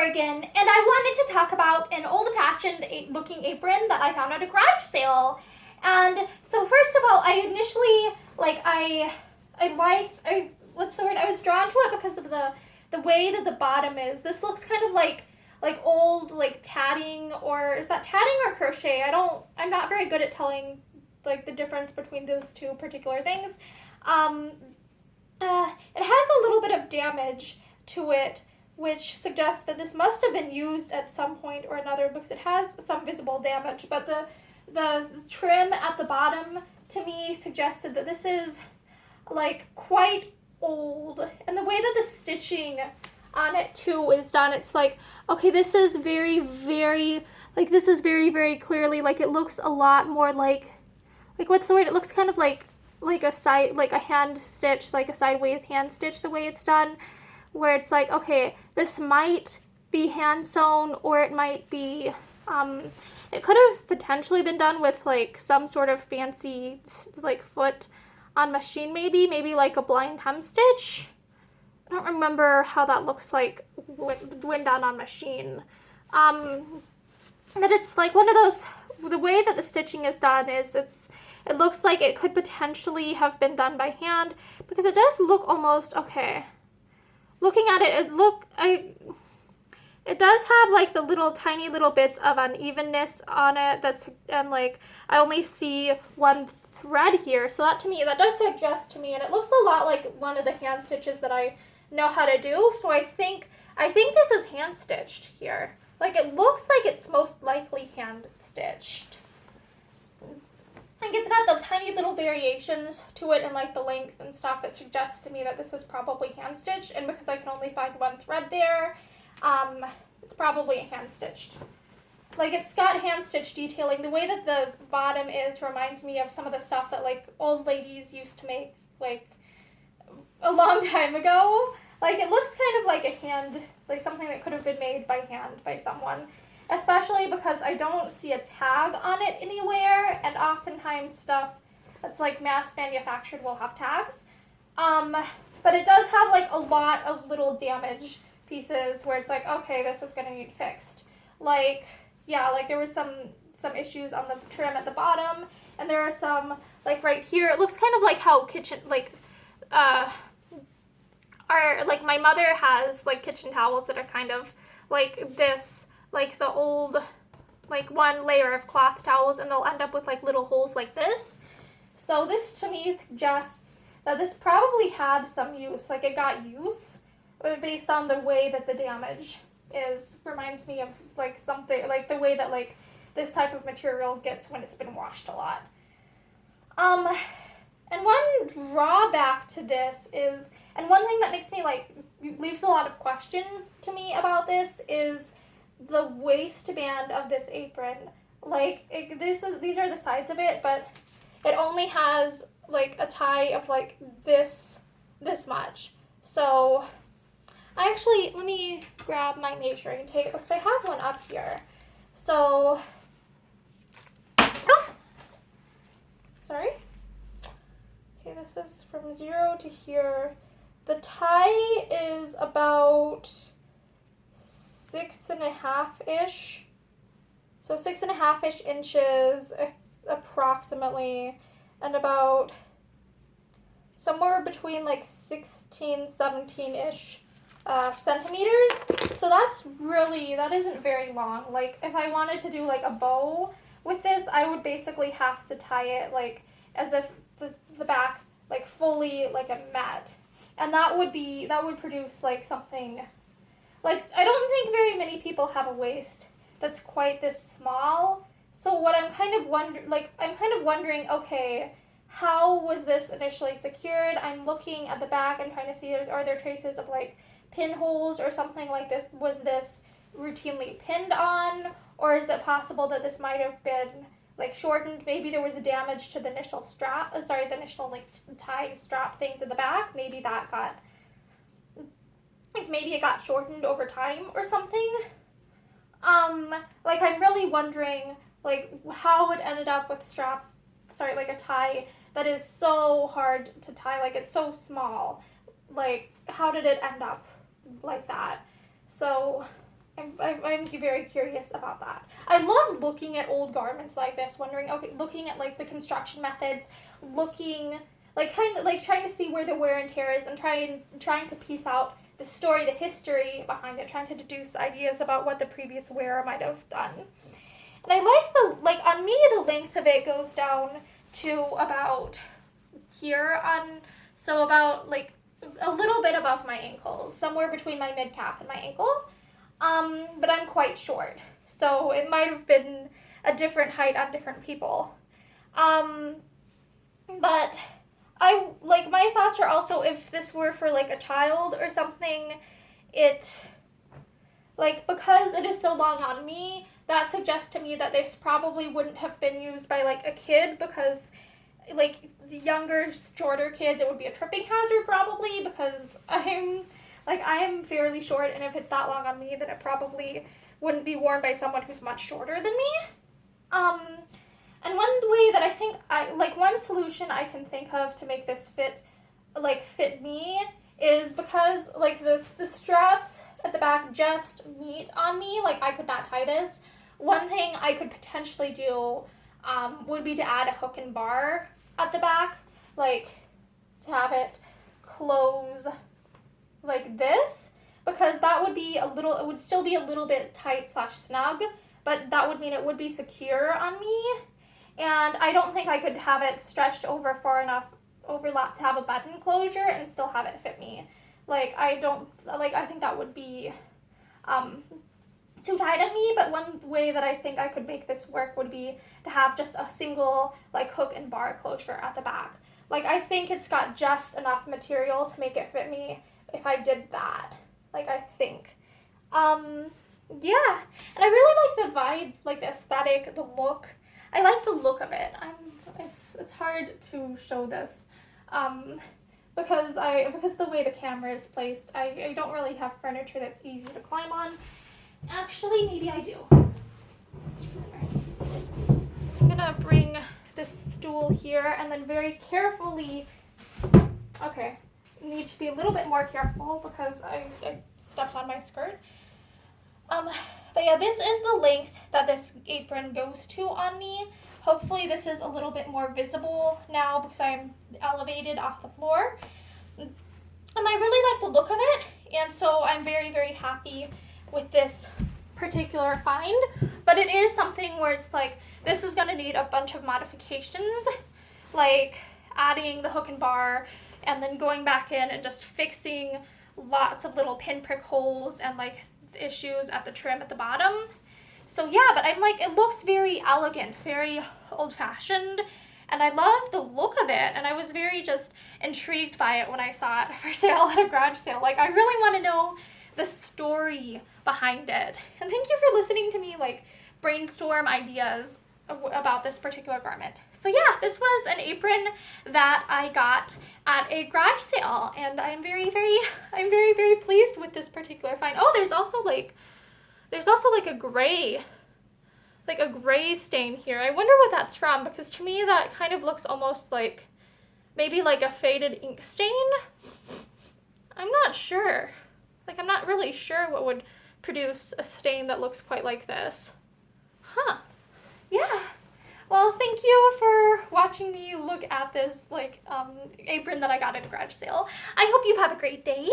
Oregon, and I wanted to talk about an old-fashioned looking apron that I found at a garage sale. And so first of all, I initially, I was drawn to it because of the way that the bottom is. This looks kind of like old, like tatting, or is that tatting or crochet? I'm not very good at telling like the difference between those two particular things. It has a little bit of damage to it, which suggests that this must have been used at some point or another because it has some visible damage. But the trim at the bottom to me suggested that this is like quite old. And the way that the stitching on it too is done, it's like, okay, this is very, very, this is very, very clearly, like it looks a lot more like what's the word? It looks kind of like a hand stitch, like a sideways hand stitch, the way it's done, where it's like, okay, this might be hand sewn, or it might be, it could have potentially been done with like some sort of fancy like foot on machine, maybe like a blind hem stitch. I don't remember how that looks like when done on machine. But it's like one of those, the way that the stitching is done is it looks like it could potentially have been done by hand, because it does look almost, okay, looking at it, it does have like the little tiny little bits of unevenness on it, and like I only see one thread here, so that does suggest to me, and it looks a lot like one of the hand stitches that I know how to do, so I think this is hand stitched here. Like it looks like it's most likely hand stitched. Like it's got the tiny little variations to it and like the length and stuff that suggests to me that this is probably hand stitched, and because I can only find one thread there, it's probably hand stitched. Like it's got hand stitch detailing. The way that the bottom is reminds me of some of the stuff that like old ladies used to make like a long time ago. Like it looks kind of like a hand, like something that could have been made by hand by someone. Especially because I don't see a tag on it anywhere, and oftentimes stuff that's like mass manufactured will have tags. But it does have like a lot of little damage pieces where it's like, okay, this is gonna need fixed. Like, yeah, like there was some issues on the trim at the bottom, and there are some like right here. It looks kind of like how my mother has like kitchen towels that are kind of like this, like the old, like one layer of cloth towels, and they'll end up with like little holes like this. So this to me suggests that this probably had some use, like it got use based on the way that the damage reminds me of like something, like the way that like this type of material gets when it's been washed a lot. And one drawback to this is, and one thing that makes me like, leaves a lot of questions to me about this is the waistband of this apron. Like these are the sides of it, but it only has like a tie of like this much. So let me grab my measuring tape because I have one up here. So, sorry. Okay, this is from 0 to here. The tie is about 6.5-ish. So 6.5-ish inches approximately, and about somewhere between like 16, 17-ish centimeters. So that isn't very long. Like if I wanted to do like a bow with this, I would basically have to tie it like as if the back like fully like a mat. And that would produce like something, like I don't think very many people have a waist that's quite this small. So what I'm kind of wondering, okay, how was this initially secured? I'm looking at the back and trying to see, are there traces of like pinholes or something like this? Was this routinely pinned on, or is it possible that this might have been like shortened? Maybe there was a damage to the initial like tie strap things in the back. Maybe it got shortened over time or something. Like I'm really wondering like how it ended up with like a tie that is so hard to tie, like it's so small. Like how did it end up like that? So I'm very curious about that. I love looking at old garments like this, wondering, okay, looking at like the construction methods, looking like kind of like trying to see where the wear and tear is, and trying to piece out the story, the history behind it, trying to deduce ideas about what the previous wearer might have done. And I like on me the length of it goes down to about here so about like a little bit above my ankles, somewhere between my mid calf and my ankle. But I'm quite short, so it might have been a different height on different people. But I like my thoughts are also if this were for like a child or something, it like because it is so long on me, that suggests to me that this probably wouldn't have been used by like a kid, because like the younger, shorter kids, it would be a tripping hazard probably, because I am fairly short, and if it's that long on me, then it probably wouldn't be worn by someone who's much shorter than me. And one way that I think one solution I can think of to make this fit me is because like the straps at the back just meet on me, like I could not tie this. One thing I could potentially do would be to add a hook and bar at the back, like to have it close like this, because that would be it would still be a little bit tight / snug, but that would mean it would be secure on me, and I don't think I could have it stretched over far enough overlap to have a button closure and still have it fit me. I think that would be too tight on me, but one way that I think I could make this work would be to have just a single hook and bar closure at the back. I think it's got just enough material to make it fit me if I did that. I think. Yeah. And I really like the vibe, the aesthetic, the look. I like the look of it. It's hard to show this. Because the way the camera is placed, I don't really have furniture that's easy to climb on. Actually, maybe I do. I'm gonna bring this stool here and then very carefully, okay, need to be a little bit more careful because I stepped on my skirt. But yeah, this is the length that this apron goes to on me. Hopefully this is a little bit more visible now because I'm elevated off the floor. And I really like the look of it, and so I'm very, very happy with this particular find. But it is something where it's this is gonna need a bunch of modifications, like adding the hook and bar and then going back in and just fixing lots of little pinprick holes and issues at the trim at the bottom. So yeah, but I'm it looks very elegant, very old-fashioned, and I love the look of it, and I was very just intrigued by it when I saw it for sale at a garage sale. I really want to know the story behind it. And thank you for listening to me brainstorm ideas about this particular garment. So yeah, this was an apron that I got at a garage sale, and I'm very, very pleased with this particular find. Oh, there's also a gray stain here. I wonder what that's from, because to me that kind of looks almost maybe a faded ink stain. I'm not sure. I'm not really sure what would produce a stain that looks quite like this. Huh. Yeah. Well, thank you for watching me look at this apron that I got at a garage sale. I hope you have a great day.